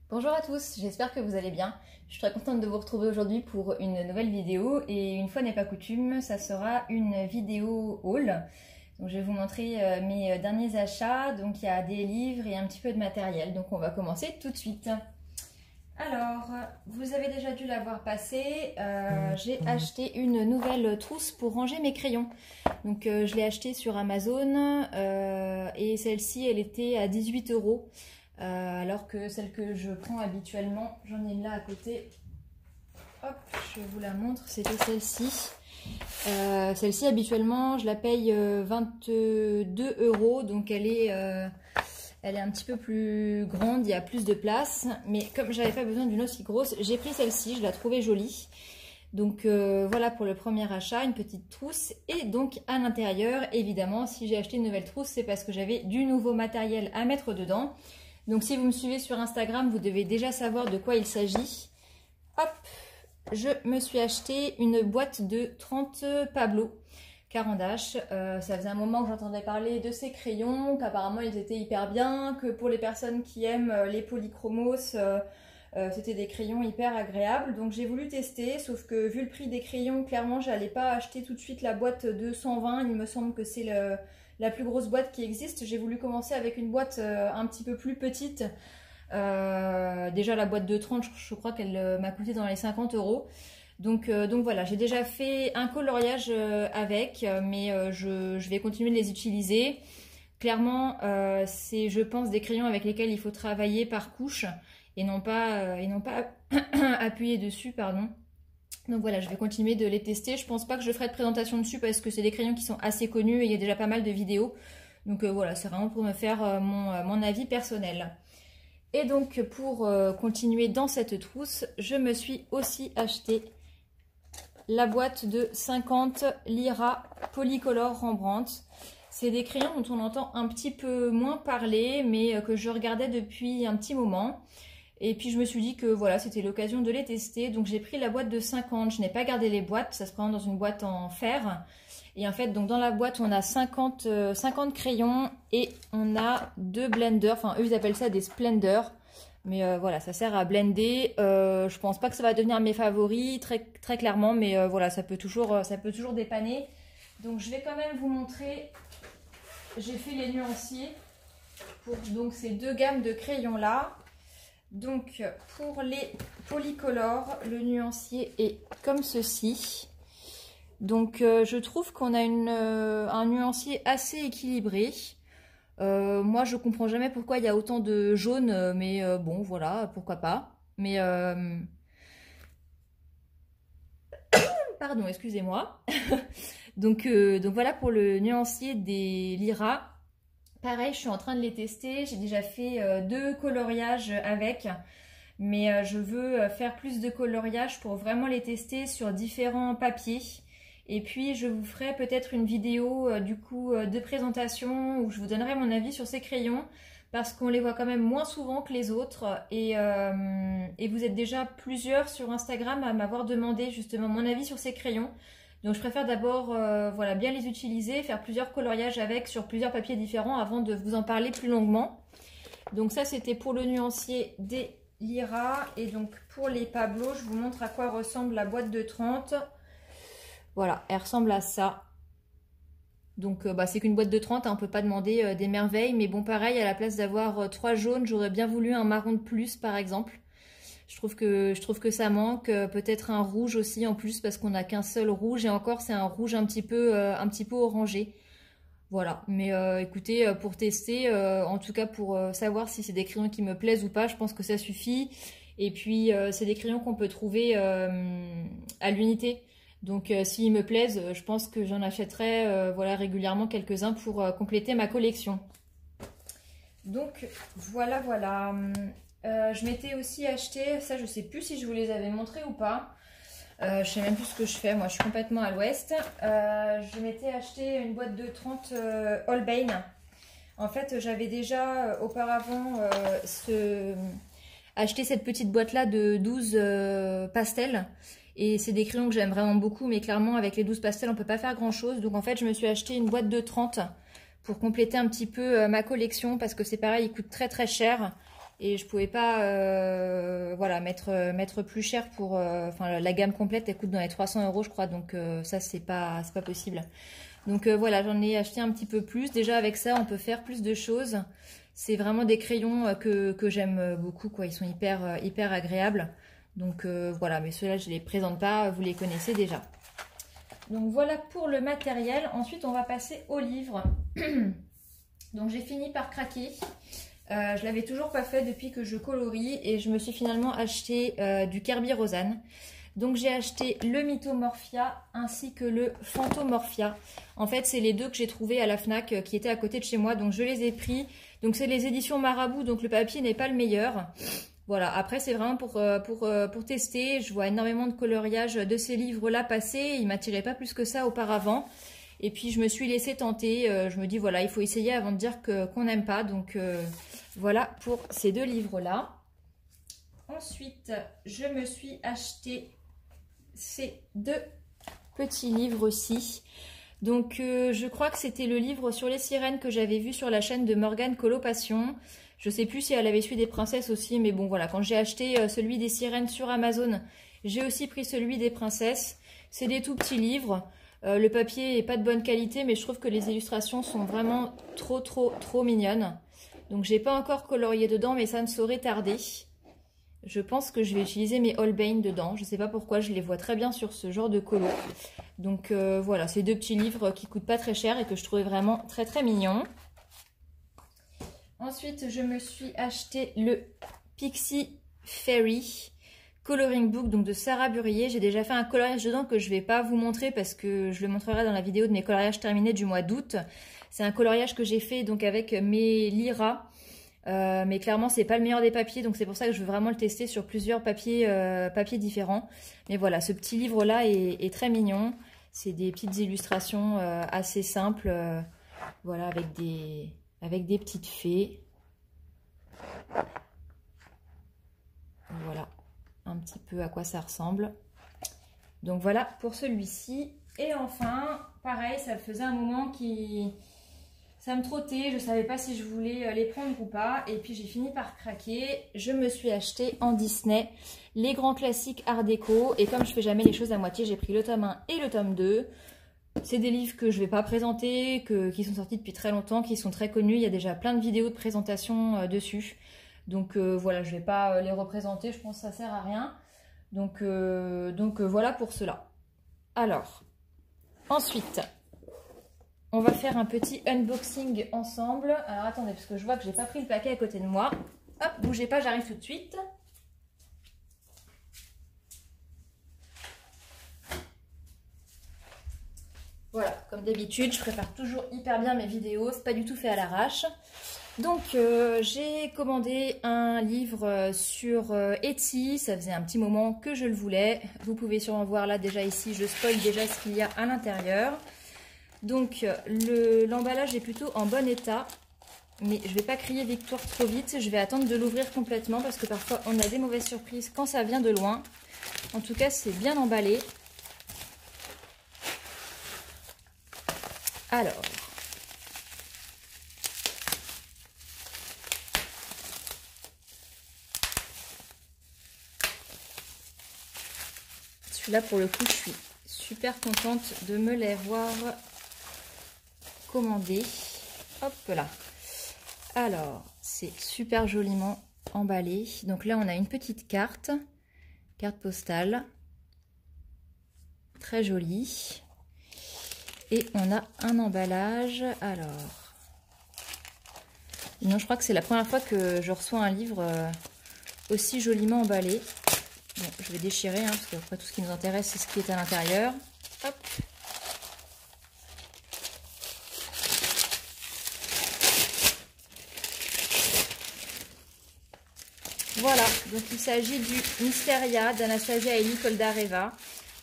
Bonjour à tous, j'espère que vous allez bien. Je suis très contente de vous retrouver aujourd'hui pour une nouvelle vidéo et une fois n'est pas coutume, ça sera une vidéo haul. Donc je vais vous montrer mes derniers achats, donc il y a des livres et un petit peu de matériel, donc on va commencer tout de suite. Alors, vous avez déjà dû la voir passer, j'ai acheté une nouvelle trousse pour ranger mes crayons. Donc je l'ai achetée sur Amazon et celle-ci elle était à 18 €. Alors que celle que je prends habituellement, j'en ai une là à côté. Hop, je vous la montre, c'était celle-ci. Celle-ci habituellement, je la paye 22 €, donc elle est un petit peu plus grande, il y a plus de place. Mais comme j'avais pas besoin d'une aussi grosse, j'ai pris celle-ci, je la trouvais jolie. Donc voilà pour le premier achat, une petite trousse. Et donc à l'intérieur, évidemment, si j'ai acheté une nouvelle trousse, c'est parce que j'avais du nouveau matériel à mettre dedans. Donc si vous me suivez sur Instagram, vous devez déjà savoir de quoi il s'agit. Hop, je me suis acheté une boîte de 30 Pablo Carandache. Ça faisait un moment que j'entendais parler de ces crayons, qu'apparemment ils étaient hyper bien, que pour les personnes qui aiment les polychromos, c'était des crayons hyper agréables. Donc j'ai voulu tester, sauf que vu le prix des crayons, clairement j'allais pas acheter tout de suite la boîte de 120. Il me semble que c'est la plus grosse boîte qui existe. J'ai voulu commencer avec une boîte un petit peu plus petite. Déjà la boîte de 30, je crois qu'elle m'a coûté dans les 50 €. Donc voilà, j'ai déjà fait un coloriage avec, mais je vais continuer de les utiliser. Clairement, c'est, je pense, des crayons avec lesquels il faut travailler par couche et non pas appuyer dessus, pardon. Donc voilà, je vais continuer de les tester. Je pense pas que je ferai de présentation dessus parce que c'est des crayons qui sont assez connus et il y a déjà pas mal de vidéos. Donc voilà, c'est vraiment pour me faire mon avis personnel. Et donc pour continuer dans cette trousse, je me suis aussi acheté la boîte de 50 Lyra Polycolor Rembrandt. C'est des crayons dont on entend un petit peu moins parler, mais que je regardais depuis un petit moment. Et puis je me suis dit que voilà, c'était l'occasion de les tester. Donc j'ai pris la boîte de 50, je n'ai pas gardé les boîtes, ça se présente dans une boîte en fer. Et en fait, donc dans la boîte, on a 50 crayons et on a deux blenders. Enfin, eux, ils appellent ça des splenders. Mais voilà, ça sert à blender. Je pense pas que ça va devenir mes favoris, très clairement. Mais voilà, ça peut toujours dépanner. Donc je vais quand même vous montrer. J'ai fait les nuanciers pour donc ces deux gammes de crayons là. Donc pour les polycolores, le nuancier est comme ceci. Donc je trouve qu'on a un nuancier assez équilibré. Moi je comprends jamais pourquoi il y a autant de jaune, mais bon voilà, pourquoi pas. Mais pardon, excusez-moi. donc voilà pour le nuancier des Lyra. Pareil, je suis en train de les tester. J'ai déjà fait 2 coloriages avec. Mais je veux faire plus de coloriage pour vraiment les tester sur différents papiers. Et puis je vous ferai peut-être une vidéo du coup de présentation où je vous donnerai mon avis sur ces crayons. Parce qu'on les voit quand même moins souvent que les autres. Et vous êtes déjà plusieurs sur Instagram à m'avoir demandé justement mon avis sur ces crayons. Donc je préfère d'abord voilà, bien les utiliser, faire plusieurs coloriages avec sur plusieurs papiers différents avant de vous en parler plus longuement. Donc ça c'était pour le nuancier des Lyra. Et donc pour les Pablo, je vous montre à quoi ressemble la boîte de 30. Voilà, elle ressemble à ça. Donc c'est qu'une boîte de 30, hein, on ne peut pas demander des merveilles. Mais bon pareil, à la place d'avoir 3 jaunes, j'aurais bien voulu un marron de plus par exemple. Je trouve que ça manque, peut-être un rouge aussi en plus parce qu'on n'a qu'un seul rouge et encore c'est un rouge un petit peu orangé. Voilà, mais écoutez, pour tester, en tout cas pour savoir si c'est des crayons qui me plaisent ou pas, je pense que ça suffit. Et puis c'est des crayons qu'on peut trouver à l'unité. Donc s'ils me plaisent, je pense que j'en achèterai voilà, régulièrement quelques-uns pour compléter ma collection. Donc voilà, voilà. Je m'étais aussi acheté, ça je sais plus si je vous les avais montrés ou pas. Je sais même plus ce que je fais, moi je suis complètement à l'ouest. Je m'étais acheté une boîte de 30 Holbein. En fait j'avais déjà auparavant acheté cette petite boîte là de 12 pastels. Et c'est des crayons que j'aime vraiment beaucoup, mais clairement avec les 12 pastels on peut pas faire grand chose. Donc en fait je me suis acheté une boîte de 30 pour compléter un petit peu ma collection parce que c'est pareil, ils coûtent très cher. et je pouvais pas voilà, mettre plus cher pour... Enfin, la gamme complète, elle coûte dans les 300 € je crois, donc ça c'est pas possible. Donc voilà, j'en ai acheté un petit peu plus. Déjà avec ça, on peut faire plus de choses. C'est vraiment des crayons que j'aime beaucoup, quoi. Ils sont hyper agréables. Donc voilà, mais ceux-là, je ne les présente pas, vous les connaissez déjà. Donc voilà pour le matériel. Ensuite, on va passer au livre. Donc j'ai fini par craquer. Je l'avais toujours pas fait depuis que je colorie et je me suis finalement acheté du Kerby Rosanne. Donc j'ai acheté le Mythomorphia ainsi que le Phantomorphia. En fait, c'est les deux que j'ai trouvés à la Fnac qui étaient à côté de chez moi. Donc je les ai pris. Donc c'est les éditions Marabout, donc le papier n'est pas le meilleur. Voilà, après c'est vraiment pour tester. Je vois énormément de coloriage de ces livres-là passer. Ils m'attiraient pas plus que ça auparavant. Et puis je me suis laissée tenter. Je me dis voilà, il faut essayer avant de dire qu'on n'aime pas. Donc voilà pour ces deux livres-là. Ensuite, je me suis acheté ces deux petits livres-ci. Donc je crois que c'était le livre sur les sirènes que j'avais vu sur la chaîne de Morgane Colopassion. Je sais plus si elle avait suivi des princesses aussi, mais bon voilà, quand j'ai acheté celui des sirènes sur Amazon, j'ai aussi pris celui des princesses. C'est des tout petits livres. Le papier est pas de bonne qualité, mais je trouve que les illustrations sont vraiment trop mignonnes. Donc j'ai pas encore colorié dedans, mais ça ne saurait tarder. Je pense que je vais utiliser mes Holbein dedans. Je ne sais pas pourquoi, je les vois très bien sur ce genre de colo. Donc voilà, c'est deux petits livres qui ne coûtent pas très cher et que je trouvais vraiment très mignons. Ensuite, je me suis acheté le Pixie Fairy Coloring Book donc de Sarah Burrier. J'ai déjà fait un coloriage dedans que je ne vais pas vous montrer parce que je le montrerai dans la vidéo de mes coloriages terminés du mois d'août. C'est un coloriage que j'ai fait donc avec mes Lyra. Mais clairement c'est pas le meilleur des papiers, donc c'est pour ça que je veux vraiment le tester sur plusieurs papiers différents. Mais voilà, ce petit livre là est très mignon. C'est des petites illustrations assez simples, voilà, avec des petites fées. Voilà un petit peu à quoi ça ressemble. Donc voilà pour celui-ci. Et enfin, pareil, ça faisait un moment ça me trottait, je ne savais pas si je voulais les prendre ou pas. Et puis j'ai fini par craquer. Je me suis acheté en Disney les grands classiques art déco. Et comme je fais jamais les choses à moitié, j'ai pris le tome 1 et le tome 2. C'est des livres que je ne vais pas présenter, qui sont sortis depuis très longtemps, qui sont très connus. Il y a déjà plein de vidéos de présentation dessus. Donc voilà, je ne vais pas les représenter, je pense que ça ne sert à rien. Donc voilà pour cela. Alors, ensuite... on va faire un petit unboxing ensemble. Alors attendez, parce que je vois que j'ai pas pris le paquet à côté de moi. Hop, bougez pas, j'arrive tout de suite. Voilà, comme d'habitude, je prépare toujours hyper bien mes vidéos. C'est pas du tout fait à l'arrache. Donc j'ai commandé un livre sur Etsy. Ça faisait un petit moment que je le voulais. Vous pouvez sûrement voir là déjà ici, je spoil déjà ce qu'il y a à l'intérieur. Donc l'emballage est plutôt en bon état, mais je ne vais pas crier victoire trop vite, je vais attendre de l'ouvrir complètement parce que parfois on a des mauvaises surprises quand ça vient de loin. En tout cas c'est bien emballé. Alors, celui-là pour le coup je suis super contente de me les voir commandé. Hop là. Alors, c'est super joliment emballé. Donc là, on a une petite carte postale. Très jolie. Et on a un emballage. Alors, non, je crois que c'est la première fois que je reçois un livre aussi joliment emballé. Bon, je vais déchirer, hein, parce que après, tout ce qui nous intéresse, c'est ce qui est à l'intérieur. Hop. Voilà, donc il s'agit du Mysteria d'Anastasia Hayley Koldareva.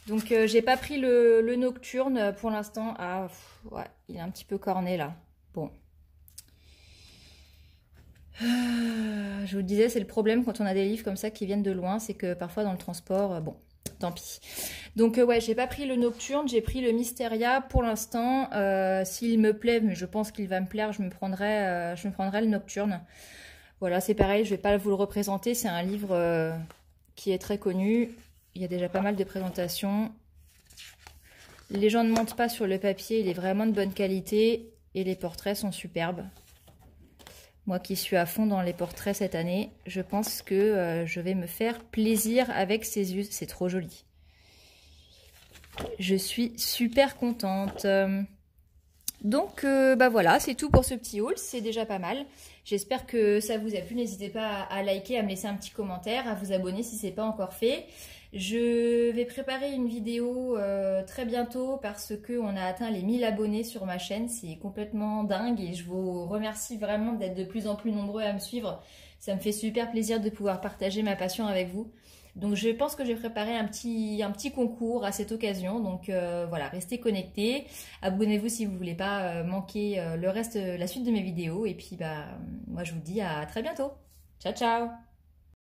Donc j'ai pas pris le Nocturne pour l'instant. Ah, ouais, il est un petit peu corné là. Bon. Je vous le disais, c'est le problème quand on a des livres comme ça qui viennent de loin, c'est que parfois dans le transport, bon, tant pis. Donc ouais, j'ai pas pris le Nocturne, j'ai pris le Mysteria pour l'instant. S'il me plaît, mais je pense qu'il va me plaire, je me prendrai le Nocturne. Voilà, c'est pareil, je ne vais pas vous le représenter. C'est un livre qui est très connu. Il y a déjà pas mal de présentations. Les gens ne mentent pas sur le papier, il est vraiment de bonne qualité. Et les portraits sont superbes. Moi qui suis à fond dans les portraits cette année, je pense que je vais me faire plaisir avec ces us. C'est trop joli. Je suis super contente. Donc bah voilà, c'est tout pour ce petit haul, c'est déjà pas mal. J'espère que ça vous a plu, n'hésitez pas à liker, à me laisser un petit commentaire, à vous abonner si ce n'est pas encore fait. Je vais préparer une vidéo très bientôt parce qu'on a atteint les 1000 abonnés sur ma chaîne, c'est complètement dingue et je vous remercie vraiment d'être de plus en plus nombreux à me suivre. Ça me fait super plaisir de pouvoir partager ma passion avec vous. Donc je pense que j'ai préparé un petit concours à cette occasion. Donc voilà, restez connectés. Abonnez-vous si vous ne voulez pas manquer la suite de mes vidéos. Et puis bah moi je vous dis à très bientôt. Ciao ciao!